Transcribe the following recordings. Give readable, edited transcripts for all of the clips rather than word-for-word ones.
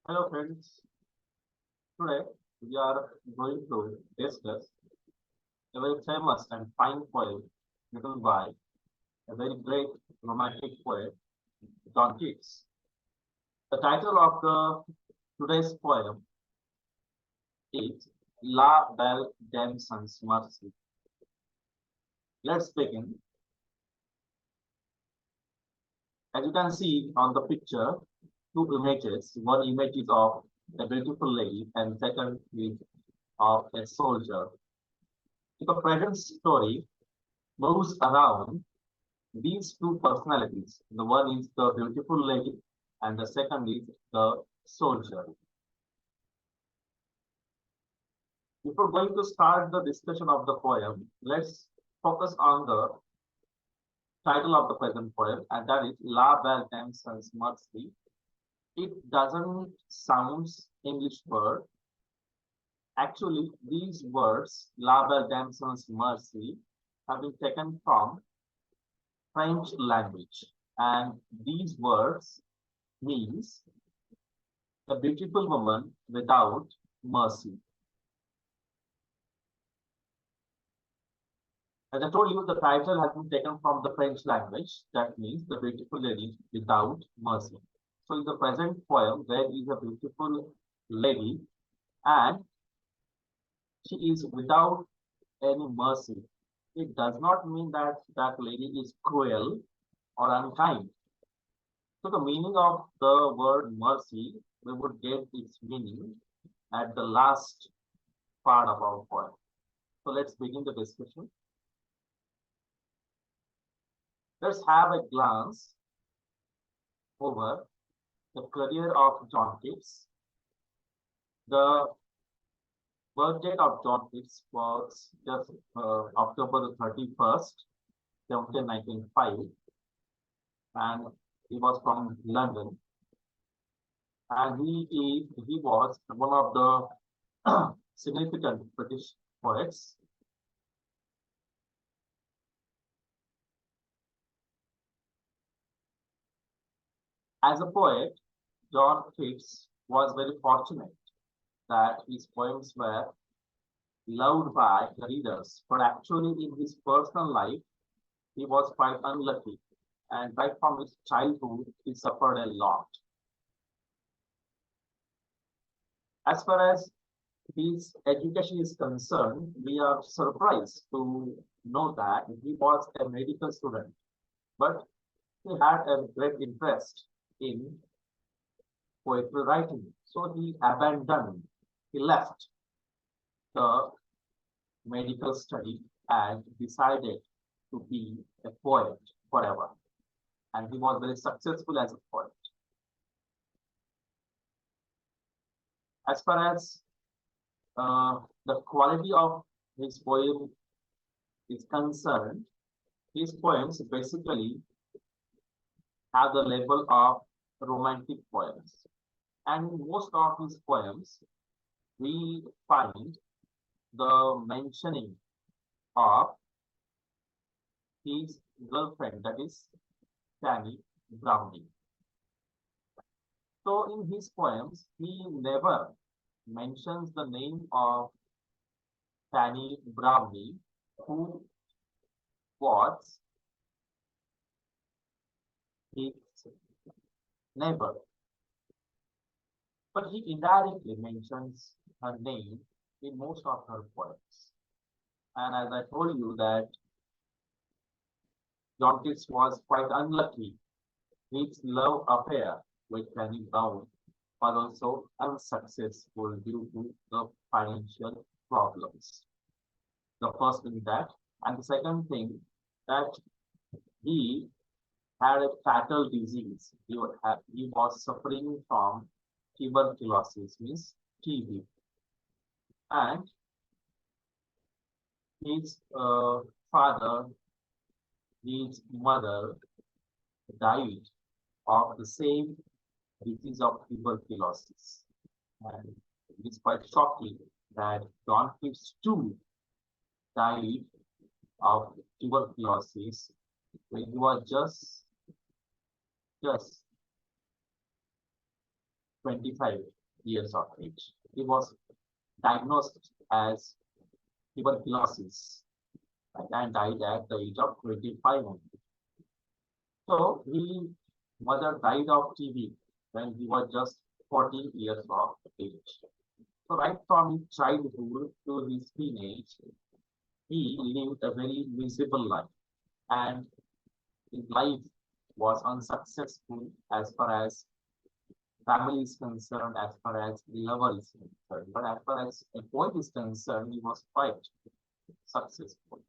Hello friends, today we are going to discuss a very famous and fine poem written by a very great romantic poet, John Keats. The title of the today's poem is La Belle Damson's Mercy. Let's begin. As you can see on the picture, two images. One image is of a beautiful lady and second is of a soldier. The present story moves around these two personalities. The one is the beautiful lady and the second is the soldier. Before going to start the discussion of the poem, let's focus on the title of the present poem, and that is La Belle Damson's Mercy. It doesn't sound English word. Actually, these words, La Belle Damson's Mercy, have been taken from French language, and these words means a beautiful woman without mercy. As I told you, the title has been taken from the French language. That means the beautiful lady without mercy. So in the present poem, there is a beautiful lady and she is without any mercy. It does not mean that that lady is cruel or unkind. So the meaning of the word mercy, we would get its meaning at the last part of our poem. So let's begin the discussion. Let's have a glance over the career of John Keats. The birth date of John Keats was just October the 31st, 1795, and he was from London. And he was one of the significant British poets. As a poet, John Keats was very fortunate that his poems were loved by the readers, but actually in his personal life, he was quite unlucky. And right from his childhood, he suffered a lot. As far as his education is concerned, we are surprised to know that he was a medical student, but he had a great interest in poetry writing. So he left the medical study and decided to be a poet forever. And he was very successful as a poet. As far as the quality of his poem is concerned, his poems basically have the level of romantic poems. And in most of his poems, we find the mentioning of his girlfriend, that is Fanny Browning. So in his poems, he never mentions the name of Fanny Browning, who was his neighbor. But he indirectly mentions her name in most of her poems. And as I told you that John Keats was quite unlucky. His love affair with Fanny Brown was also unsuccessful due to the financial problems. The first thing that, and the second thing that he had a fatal disease. He was suffering from tuberculosis, means TB, and his father, his mother died of the same disease of tuberculosis. And it is quite shocking that John Keats too died of tuberculosis when he was just 25. years of age. He was diagnosed as tuberculosis and died at the age of 25 only. So his mother died of TB when he was just 14 years of age. So right from his childhood to his teenage, he lived a very miserable life, and his life was unsuccessful as far as family is concerned, as far as lover is concerned. But as far as a poet is concerned, he was quite successful.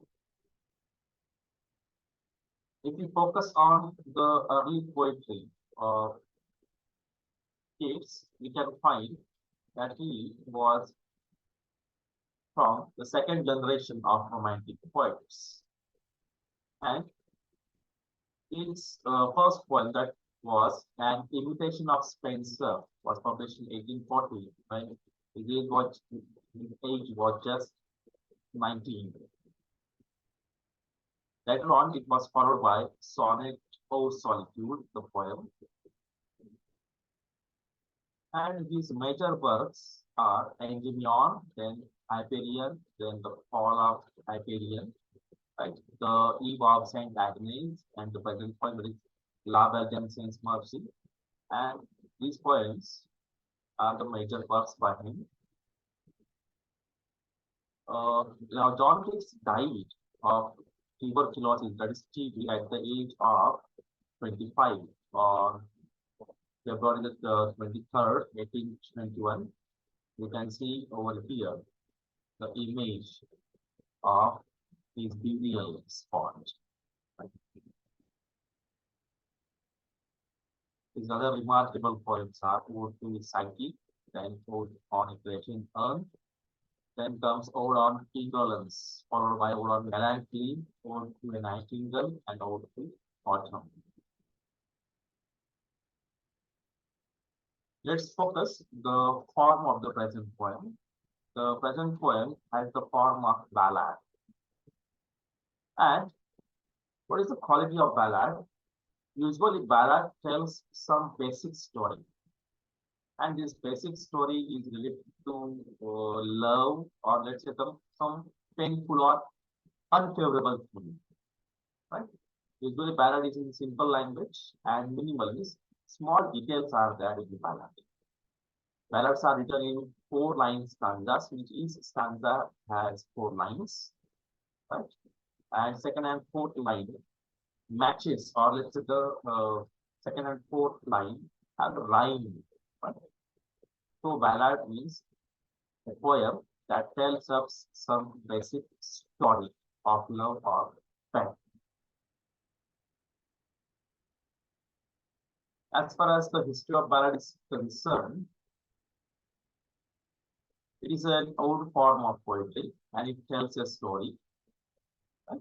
If we focus on the early poetry of Keats, we can find that he was from the second generation of Romantic poets. And his first poem, that was an imitation of Spenser, was published in 1840 when his age was just 19. Later on, it was followed by Sonnet O Solitude, the poem. And his major works are Endymion, then Hyperion, then the Fall of Hyperion, right? The Eve of Saint Agnes, and the present poem is La Belle Saint Merci. And these poems are the major works by him. Now, John Keats died of tuberculosis, that is TB, at the age of 25 on February the 23rd, 1821. You can see over here the image of his burial spot. His other remarkable poems are Ode to Psyche, then Ode on a Grecian Urn, then comes Ode on Indolence, followed by Ode on Melancholy, Ode to a Nightingale, and Ode to Autumn. Let's focus the form of the present poem. The present poem has the form of ballad. And what is the quality of ballad? Usually, ballad tells some basic story, and this basic story is related to love, or let's say some painful or unfavorable thing, right? Usually, ballad is in simple language and minimalist. Small details are there in the ballad. Ballads are written in 4-line stanzas, which each stanza has 4 lines, right? And second and fourth line matches, or let's say the second and fourth line have rhyme. Right? So ballad means a poem that tells us some basic story of love or pain. As far as the history of ballad is concerned, it is an old form of poetry and it tells a story. Right?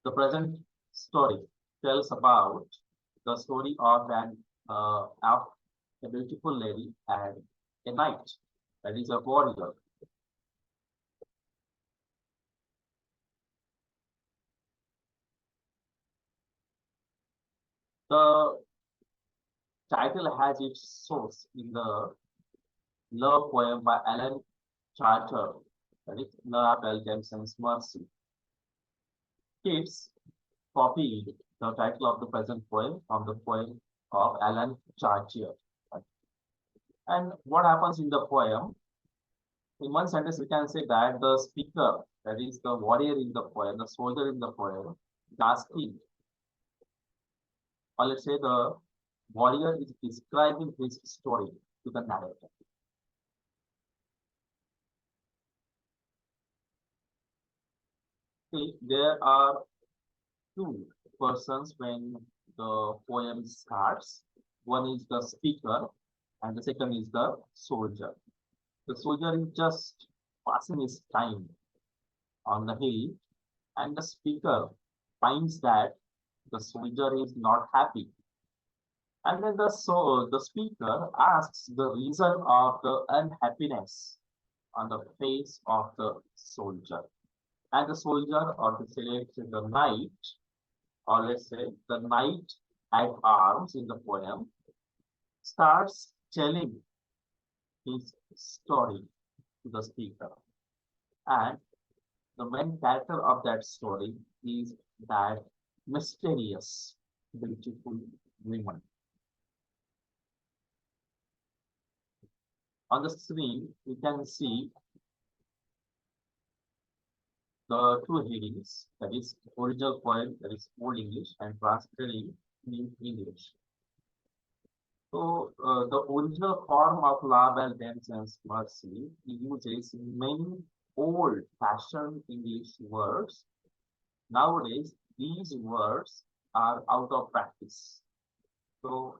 The present story tells about the story of a beautiful lady and a knight, that is a warrior. The title has its source in the love poem by Alan Charter, that is La Belle Merci. Keats copied the title of the present poem from the poem of Alan Chartier. Right? And what happens in the poem? In one sentence, we can say that the speaker, that is the warrior in the poem, the soldier in the poem, is asking, or let's say the warrior is describing his story to the narrator. See, there are 2 persons when the poem starts. One is the speaker, and the second is the soldier. The soldier is just passing his time on the hill, and the speaker finds that the soldier is not happy. And then the speaker asks the reason of the unhappiness on the face of the soldier. And the soldier, or let's say the knight, or let's say the knight at arms in the poem, starts telling his story to the speaker. And the main character of that story is that mysterious, beautiful woman. On the screen, you can see the two headings, that is original poem, that is Old English, and translated in New English. So the original form of La Belle Dance and Merci uses many old-fashioned English words. Nowadays, these words are out of practice. So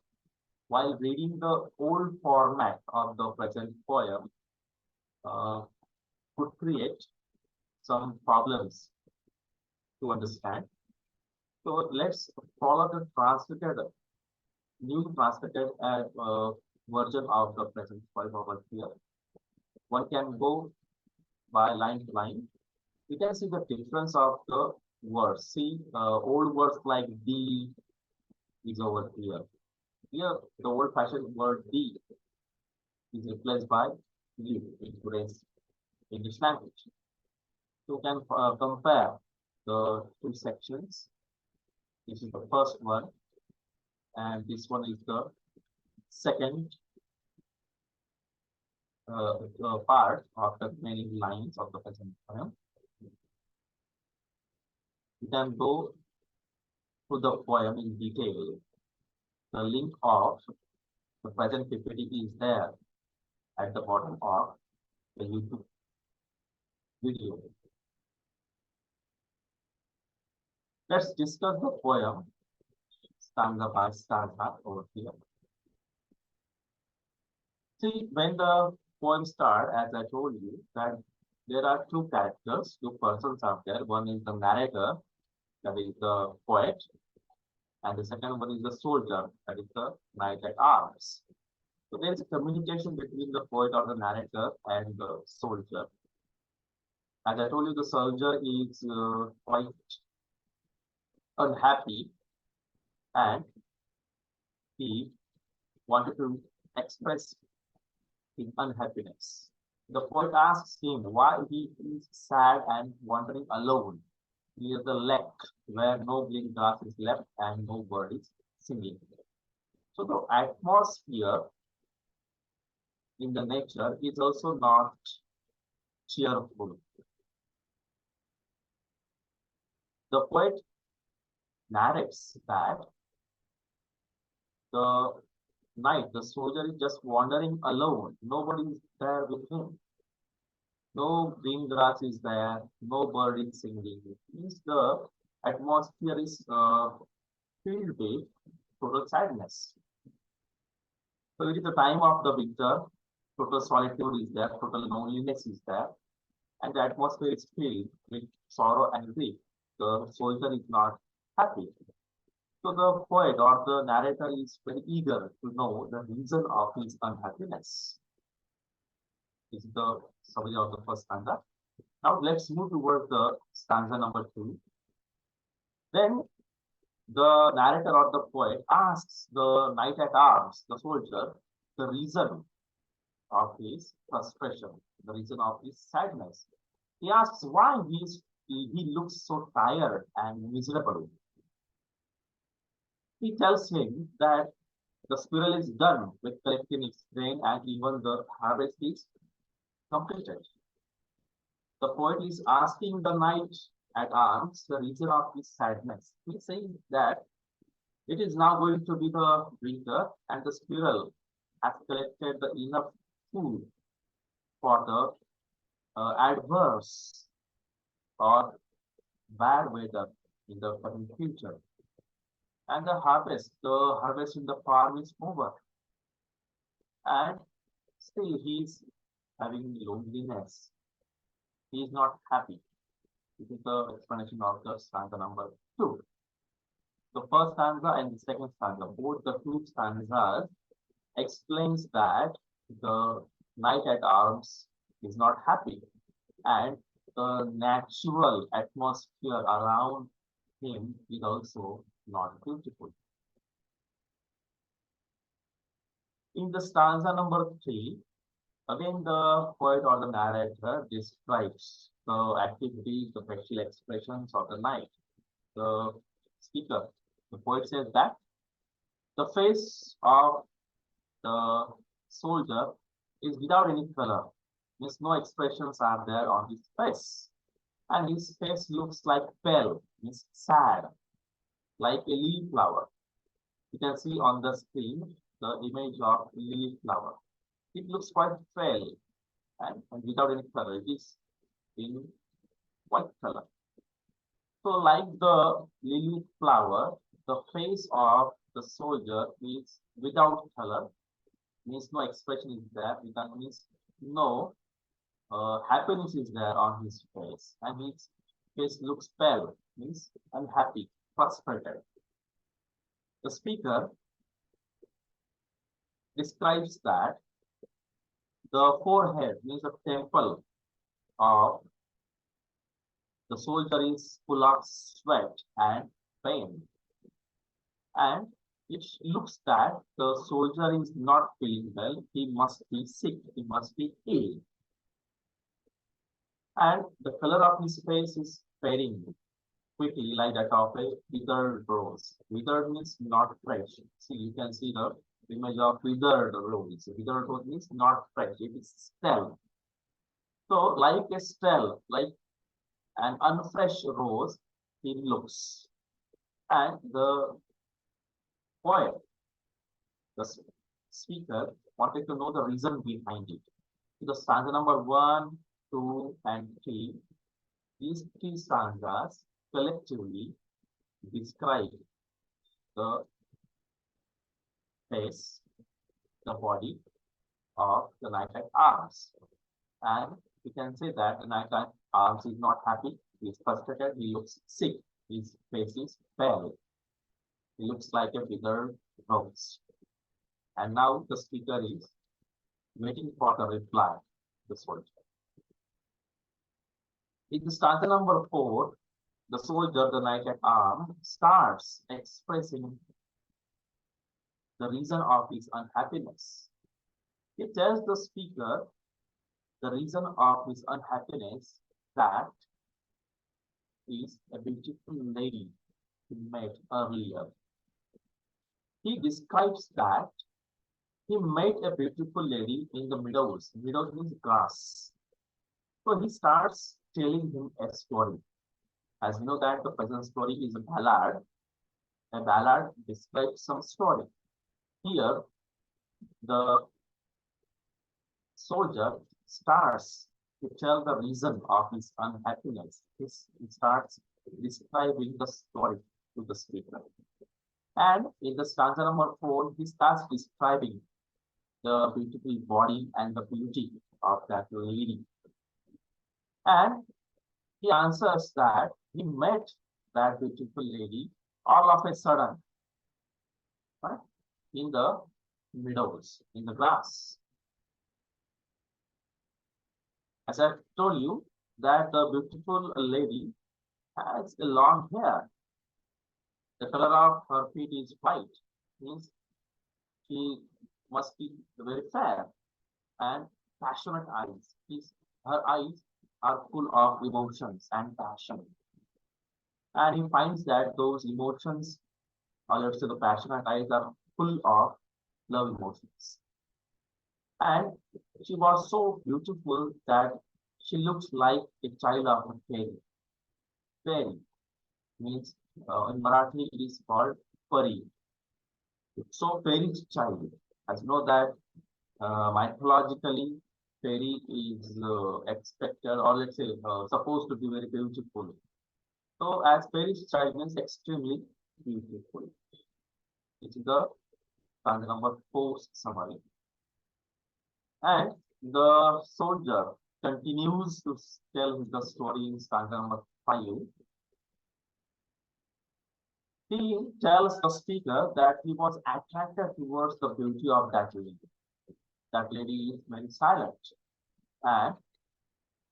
while reading the old format of the present poem could create some problems to understand. So let's follow the new translated version of the present poem over here. One can go by line to line. You can see the difference of the words. See, old words like D is over here. Here, the old-fashioned word D is replaced by U in today's English language. So you can compare the two sections. This is the first one, and this one is the second part of the remaining lines of the present poem. You can go to the poem in detail. The link of the present PPT is there at the bottom of the YouTube video. Let's discuss the poem stanza by stanza over here. See, when the poem starts, as I told you, that there are two characters, two persons out there. One is the narrator, that is the poet, and the second one is the soldier, that is the knight at arms. So there is a communication between the poet or the narrator and the soldier. As I told you, the soldier is quite unhappy, and he wanted to express his unhappiness. The poet asks him why he is sad and wandering alone near the lake where no green grass is left and no bird is singing. So the atmosphere in the nature is also not cheerful. The poet narrates that the knight, the soldier, is just wandering alone. Nobody is there with him. No green grass is there. No bird is singing. It means the atmosphere is filled with total sadness. So it is the time of the winter. Total solitude is there. Total loneliness is there. And the atmosphere is filled with sorrow and grief. The soldier is not happy. So the poet or the narrator is very eager to know the reason of his unhappiness. This is the summary of the first stanza. Now let's move towards the stanza number 2. Then the narrator or the poet asks the knight at arms, the soldier, the reason of his frustration, the reason of his sadness. He asks why he looks so tired and miserable. He tells him that the squirrel is done with collecting its grain and even the harvest is completed. The poet is asking the knight at arms the reason of his sadness. He says that it is now going to be the winter and the squirrel has collected the enough food for the adverse or bad weather in the coming future. And the harvest in the farm is over. And still he is having loneliness. He is not happy. This is the explanation of the stanza number 2. The first stanza and the second stanza, both the two stanzas explains that the knight at arms is not happy and the natural atmosphere around him is also not beautiful. In the stanza number 3, again the poet or the narrator describes the activities, the facial expressions of the knight. The speaker, the poet says that the face of the soldier is without any color. Means no expressions are there on his face. And his face looks like pale, means sad, like a lily flower. You can see on the screen the image of lily flower. It looks quite pale and without any color. It is in white color. So like the lily flower, the face of the soldier is without color, means no expression is there. That means no happiness is there on his face, and his face looks pale, means unhappy, frustrated. The speaker describes that the forehead, means the temple of the soldier is full of sweat and pain, and it looks that the soldier is not feeling well. He must be sick. He must be ill. And the color of his face is fading quickly, like that of a withered rose. Withered means not fresh. See, you can see the image of withered rose. Withered rose means not fresh. It is stale. So, like a stale, like an unfresh rose, it looks. And the poet, the speaker, wanted to know the reason behind it. So the stanza number 1, 2, and 3, these 3 stanzas collectively describe the face, the body of the knight at arms. And we can say that the knight at arms is not happy, he is frustrated, he looks sick, his face is pale, he looks like a withered rose. And now the speaker is waiting for the reply, the soldier. In the stanza number 4, the soldier, the knight at arms, starts expressing the reason of his unhappiness. He tells the speaker the reason of his unhappiness, that is a beautiful lady he met earlier. He describes that he met a beautiful lady in the meadows. Meadows means grass. So he starts telling him a story. As you know that the present story is a ballad. A ballad describes some story. Here, the soldier starts to tell the reason of his unhappiness. He starts describing the story to the speaker. And in the stanza number 4, he starts describing the beautiful body and the beauty of that lady. And he answers that he met that beautiful lady all of a sudden, right, in the meadows, in the grass. As I told you, that the beautiful lady has a long hair. The color of her feet is white, means she must be very fair, and passionate eyes. Her eyes are full of emotions and passion. And he finds that those emotions, or let's say the passionate eyes, are full of love emotions. And she was so beautiful that she looks like a child of a fairy. Fairy means in Marathi it is called pari. So fairy child, as you know that mythologically fairy is expected, or let's say supposed to be very beautiful. So as fairy's child means extremely beautiful. It's the stanza number 4 summary. And the soldier continues to tell the story in stanza number 5. He tells the speaker that he was attracted towards the beauty of that lady. That lady is very silent. And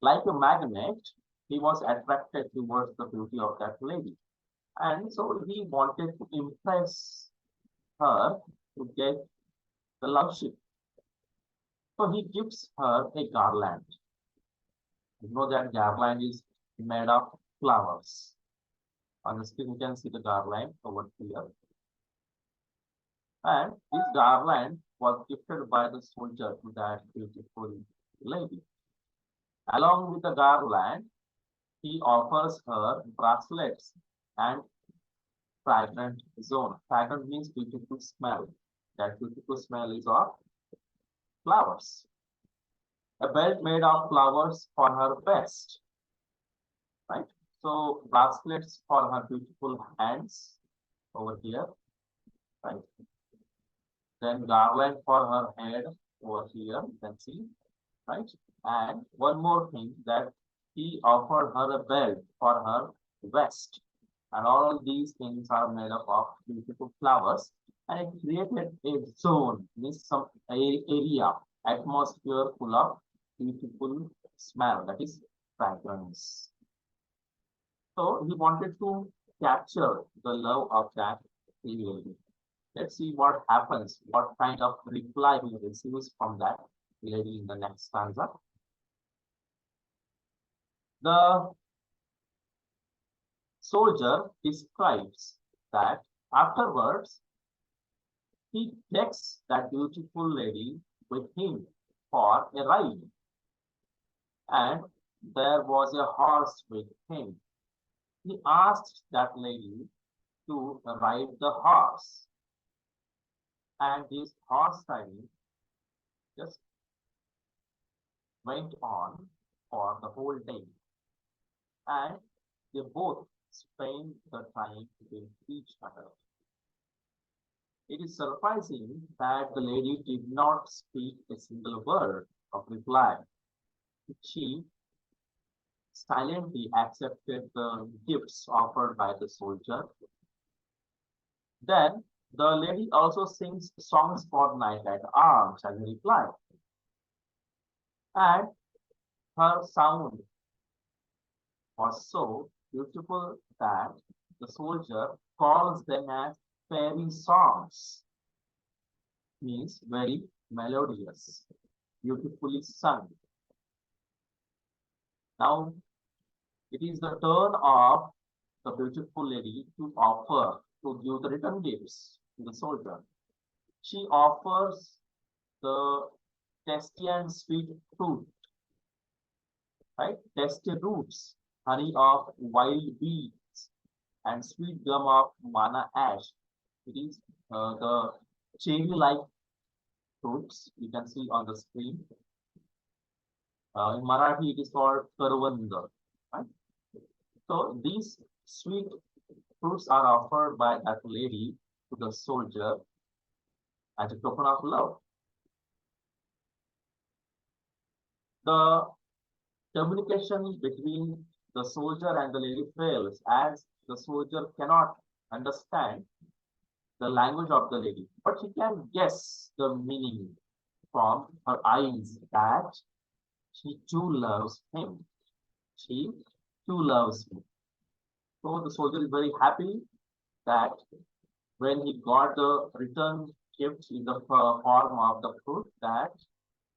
like a magnet, he was attracted towards the beauty of that lady. And so he wanted to impress her to get the loveship So he gives her a garland. You know that garland is made of flowers. On the screen, you can see the garland over here. And this garland was gifted by the soldier to that beautiful lady. Along with the garland, he offers her bracelets and fragrant zone. Fragrant means beautiful smell. That beautiful smell is of flowers. A belt made of flowers for her waist, right? So bracelets for her beautiful hands over here, right? Then garland for her head over here, you can see, right? And one more thing that he offered her a belt for her waist. And all these things are made up of beautiful flowers. And it created a zone, means some area, atmosphere full of beautiful smell, that is fragrance. So he wanted to capture the love of that lady. Let's see what happens, what kind of reply he receives from that lady in the next stanza. The soldier describes that afterwards he takes that beautiful lady with him for a ride, and there was a horse with him. He asked that lady to ride the horse, and this horse riding just went on for the whole day, and they both spent the time with each other. It is surprising that the lady did not speak a single word of reply. She silently accepted the gifts offered by the soldier. Then the lady also sings songs for Knight at Arms as a reply. And her sound was so beautiful that the soldier calls them as fairy songs, means very melodious, beautifully sung. Now it is the turn of the beautiful lady to offer, to give the return gifts to the soldier. She offers the tasty and sweet fruit, right? Tasty roots, honey of wild bees, and sweet gum of mana ash. It is the cherry-like fruits you can see on the screen. In Marathi, it is called karvand, right? So these sweet fruits are offered by that lady to the soldier as a token of love. The communication between the soldier and the lady fails as the soldier cannot understand the language of the lady, but he can guess the meaning from her eyes that she too loves him. She too loves him. So the soldier is very happy that when he got the return gift in the form of the fruit, that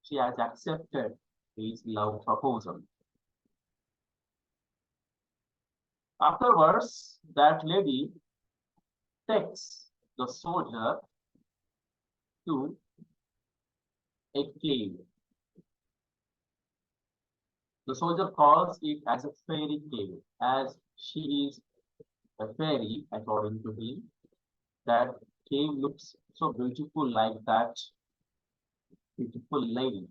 she has accepted his love proposal. Afterwards, that lady takes the soldier to a cave. The soldier calls it as a fairy cave, as she is a fairy, according to him. That cave looks so beautiful, like that beautiful lady.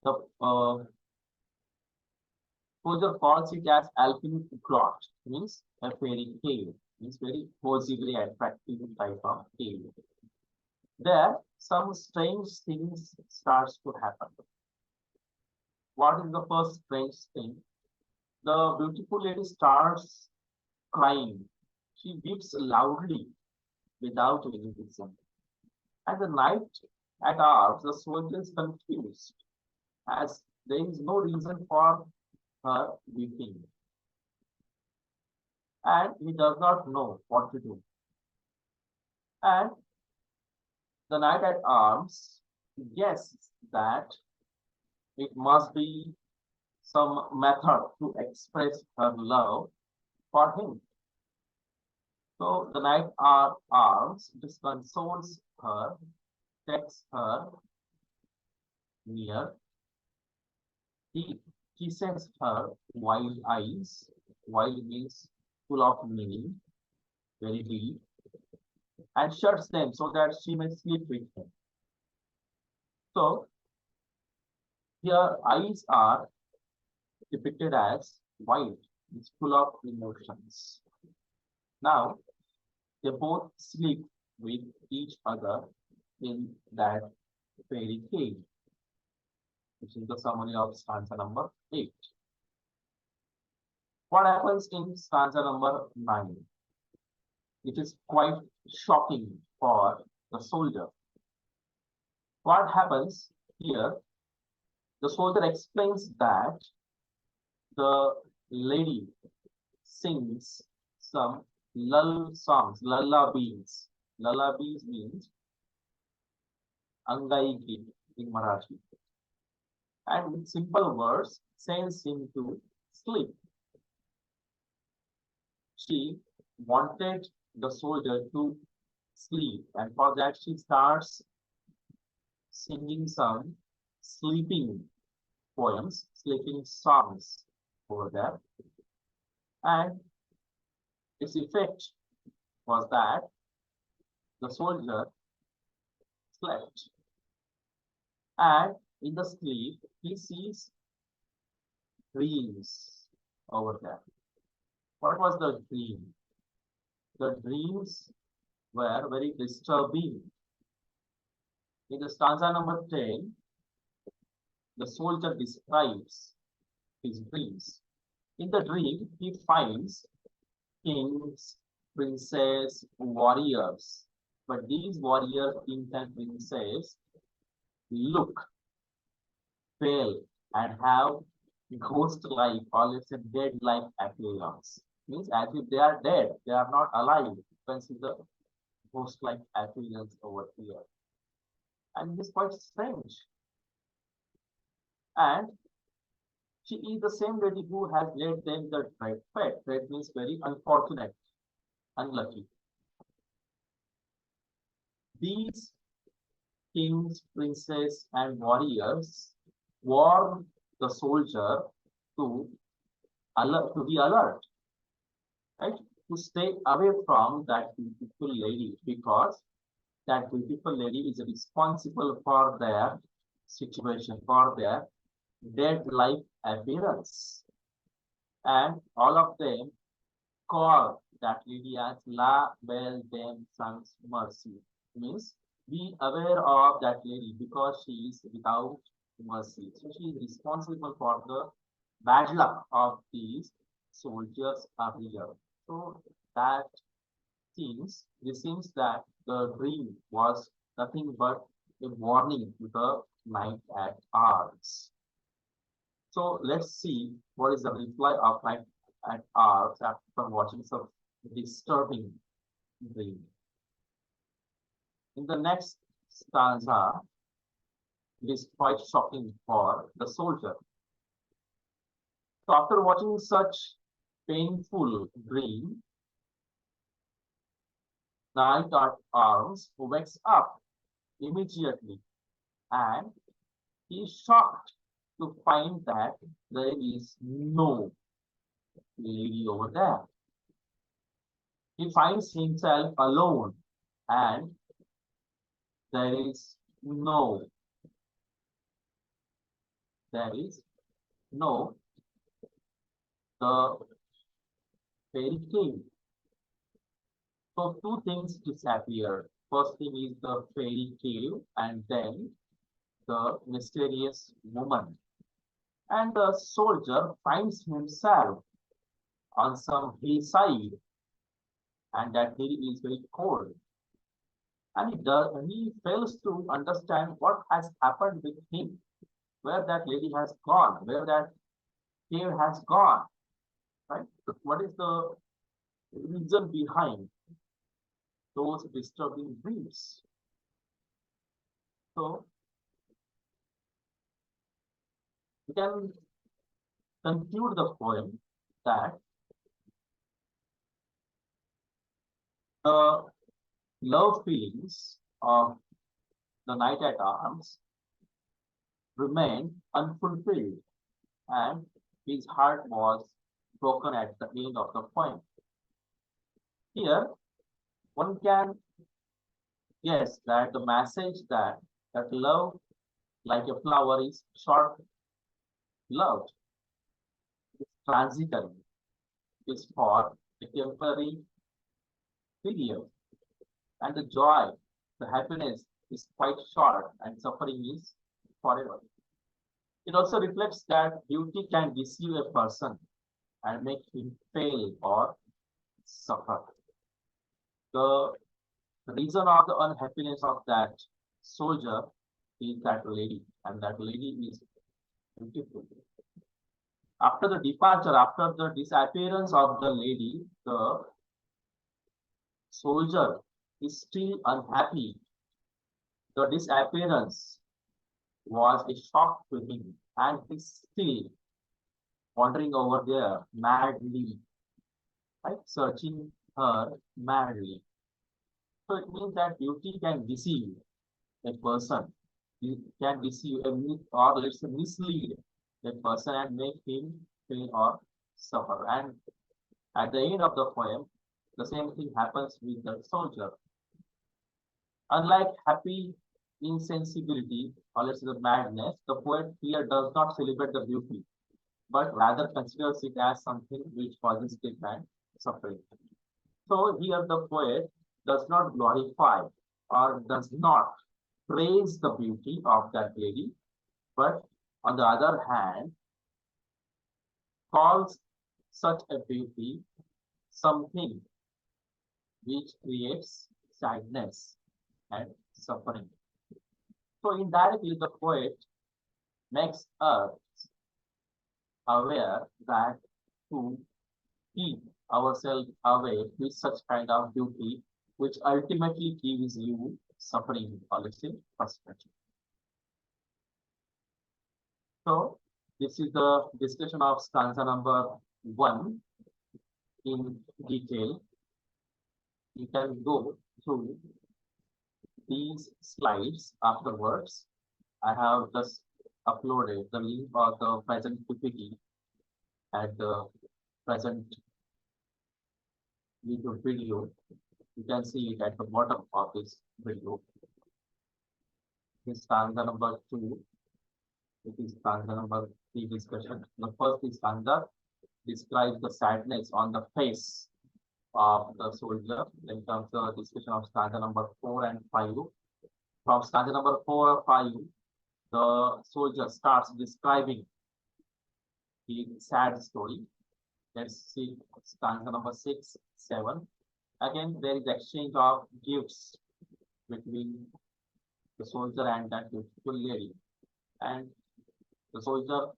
The soldier calls it as alpine grot, means a fairy cave, means very cozy, very attractive type of cave. There, some strange things starts to happen. What is the first strange thing? The beautiful lady starts crying. She weeps loudly without any reason. And the knight at arms, the soldier is confused, as there is no reason for her weeping, and he does not know what to do. And the knight at arms guesses that it must be some method to express her love for him. So the knight arms disconsoles her, takes her near. He kisses her wild eyes. Wild means full of meaning, very deep, and shuts them so that she may sleep with him. So here eyes are depicted as wild, it's full of emotions. Now they both sleep with each other in that fairy cave, which is the summary of stanza number 8. What happens in stanza number 9? It is quite shocking for the soldier. What happens here? The soldier explains that the lady sings some lull songs, lullabies. Lullabies means angaiki in Marathi. And with simple words, sends him to sleep. She wanted the soldier to sleep, and for that she starts singing some sleeping poems, sleeping songs over there. And its effect was that the soldier slept. And in the sleep, he sees dreams over there. What was the dream? The dreams were very disturbing. In the stanza number 10, the soldier describes his dreams. In the dream, he finds kings, princes, warriors. But these warriors, kings, and princes look pale and have ghost-like or let's say dead-like appearance. Means as if they are dead, they are not alive. You can see the ghost-like appearance over here. And it is quite strange. And she is the same lady who has led them the dread fate. Dread means very unfortunate, unlucky. These kings, princes, and warriors warn the soldier to be alert, right? To stay away from that beautiful lady because that beautiful lady is responsible for their situation, for their dead-like appearance. And all of them call that lady as La Belle Dame Sans Mercy. Means be aware of that lady because she is without mercy. So she is responsible for the bad luck of these soldiers earlier. So that this seems that the dream was nothing but a warning to the knight at arms. So let's see what is the reply of knight at arms after watching some disturbing dream. In the next stanza, it is quite shocking for the soldier. So after watching such painful dream, knight at arms wakes up immediately and he is shocked to find that there is no lady over there. He finds himself alone and there is no the fairy king. So two things disappear. First thing is the fairy cave and then the mysterious woman. And the soldier finds himself on some hillside and that hill is very cold. And he fails to understand what has happened with him, where that lady has gone, where that cave has gone, right? What is the reason behind those disturbing dreams? So We can conclude the poem that the love feelings of the knight at arms remained unfulfilled, and his heart was broken at the end of the poem. Here, one can guess that the message that love, like a flower, is short-lived, is transitory, is for a temporary period, and the joy, the happiness is quite short, and suffering is forever. It also reflects that beauty can deceive a person and make him fail or suffer. The reason of the unhappiness of that soldier is that lady, and that lady is beautiful. After the departure, after the disappearance of the lady, the soldier is still unhappy. The disappearance was a shock to him, and he's still wandering over there madly, right? Searching her madly. So it means that beauty can deceive a person. It can deceive a or let's say mislead a person and make him fail or suffer. And at the end of the poem, the same thing happens with the soldier. Unlike happy insensibility or let's say the madness, the poet here does not celebrate the beauty, but rather considers it as something which causes pain and suffering. So here the poet does not glorify or does not praise the beauty of that lady, but on the other hand, calls such a beauty something which creates sadness and suffering. So indirectly, the poet makes us aware that to keep ourselves away with such kind of beauty, which ultimately gives you suffering, or let's say frustration. So this is the discussion of stanza number 1 in detail. You can go through these slides afterwards. I have just uploaded the link of the present PPT at the present YouTube video. You can see it at the bottom of this video. This stanza number 2. It is stanza number 3 discussion. The first stanza describes the sadness on the face of the soldier. Then comes the discussion of stanza number 4 and 5. From stanza number 4 or 5, the soldier starts describing the sad story. Let's see stanza number 6, 7. Again, there is exchange of gifts between the soldier and that beautiful lady. And the soldier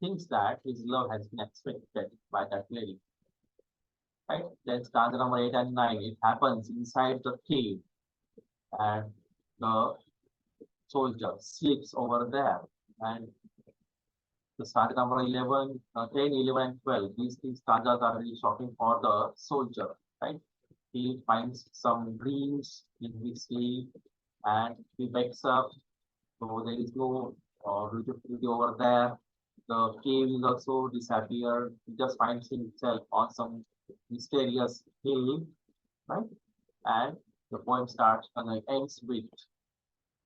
thinks that his love has been expected by that lady. Right? Then stanza number 8 and 9, it happens inside the cave, and the soldier sleeps over there. And the stanza number 11, 10, 11, and 12, these stanzas are really shocking for the soldier, right? He finds some dreams in his sleep, and he wakes up. So there is no beautifulity over there. The cave is also disappeared. He just finds himself on some mysterious hill, right? And the poem starts and it ends with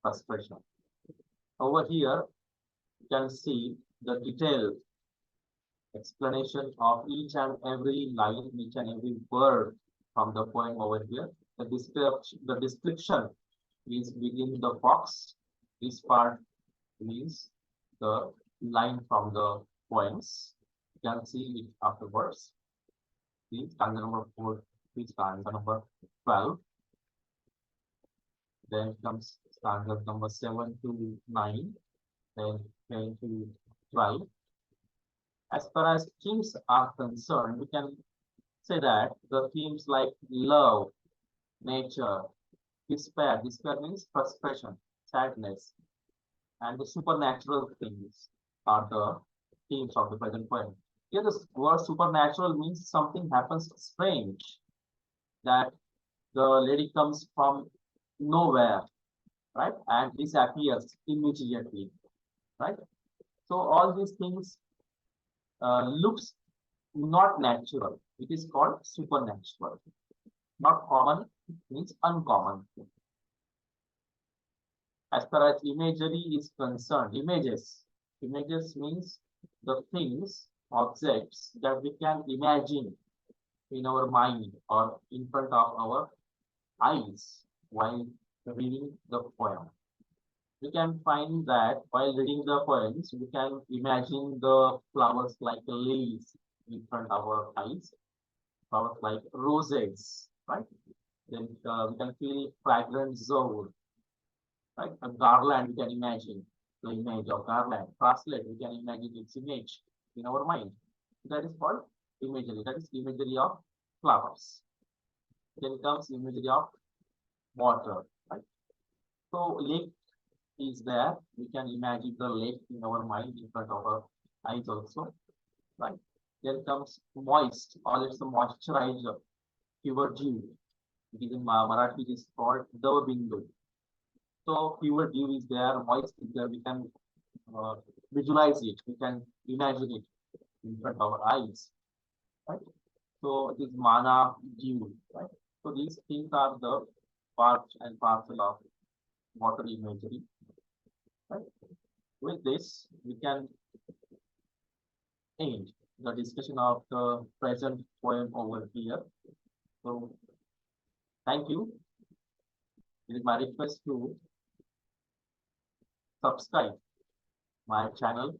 frustration. Over here, you can see the detailed explanation of each and every line, each and every word from the poem over here. The description is within the box. This part means the line from the poems. You can see it afterwards. See stanza number 4, stanza number 12. Then comes stanza number 7 to 9, then 10 to 12. As far as themes are concerned, we can say that the themes like love, nature, despair means frustration, sadness, and the supernatural things. are the themes of the present poem. Here, the word supernatural means something happens strange, that the lady comes from nowhere, right, and disappears immediately, right? So all these things looks not natural. It is called supernatural. Not common means uncommon. As far as imagery is concerned, images means the things, objects that we can imagine in our mind or in front of our eyes while reading the poem. We can find that while reading the poems, we can imagine the flowers like lilies in front of our eyes, flowers like roses, right? Then we can feel fragrant zone, right? A garland, we can imagine the image of garland. Bracelet, we can imagine its image in our mind. That is called imagery. That is imagery of flowers. Then comes imagery of water, right? So lake is there. We can imagine the lake in our mind in front of our eyes also, right? Then comes moist, or it's a moisturizer, fever dew. It is in Marathi, it is called the. So fever dew is there, moist is there. We can uh, visualize it. We can imagine it in front of our eyes, right? So it is mana dew, right? So these things are the part and parcel of water imagery, right? With this, we can end the discussion of the present poem over here. So thank you. It is my request to subscribe my channel,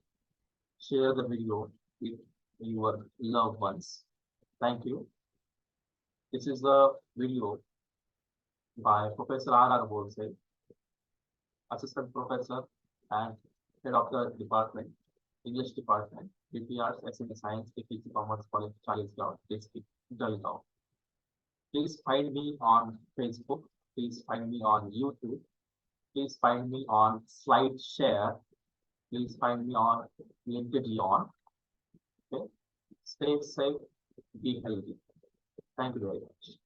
share the video with your loved ones. Thank you. This is the video by Professor R. Bolse, Assistant Professor and Head of the Department, English Department, BPR's SMS Science, KPC Commerce College, Charleston District, Jalgaon. Please find me on Facebook. Please find me on YouTube. Please find me on SlideShare. Please find me on LinkedIn. Okay. Stay safe, be healthy. Thank you very much.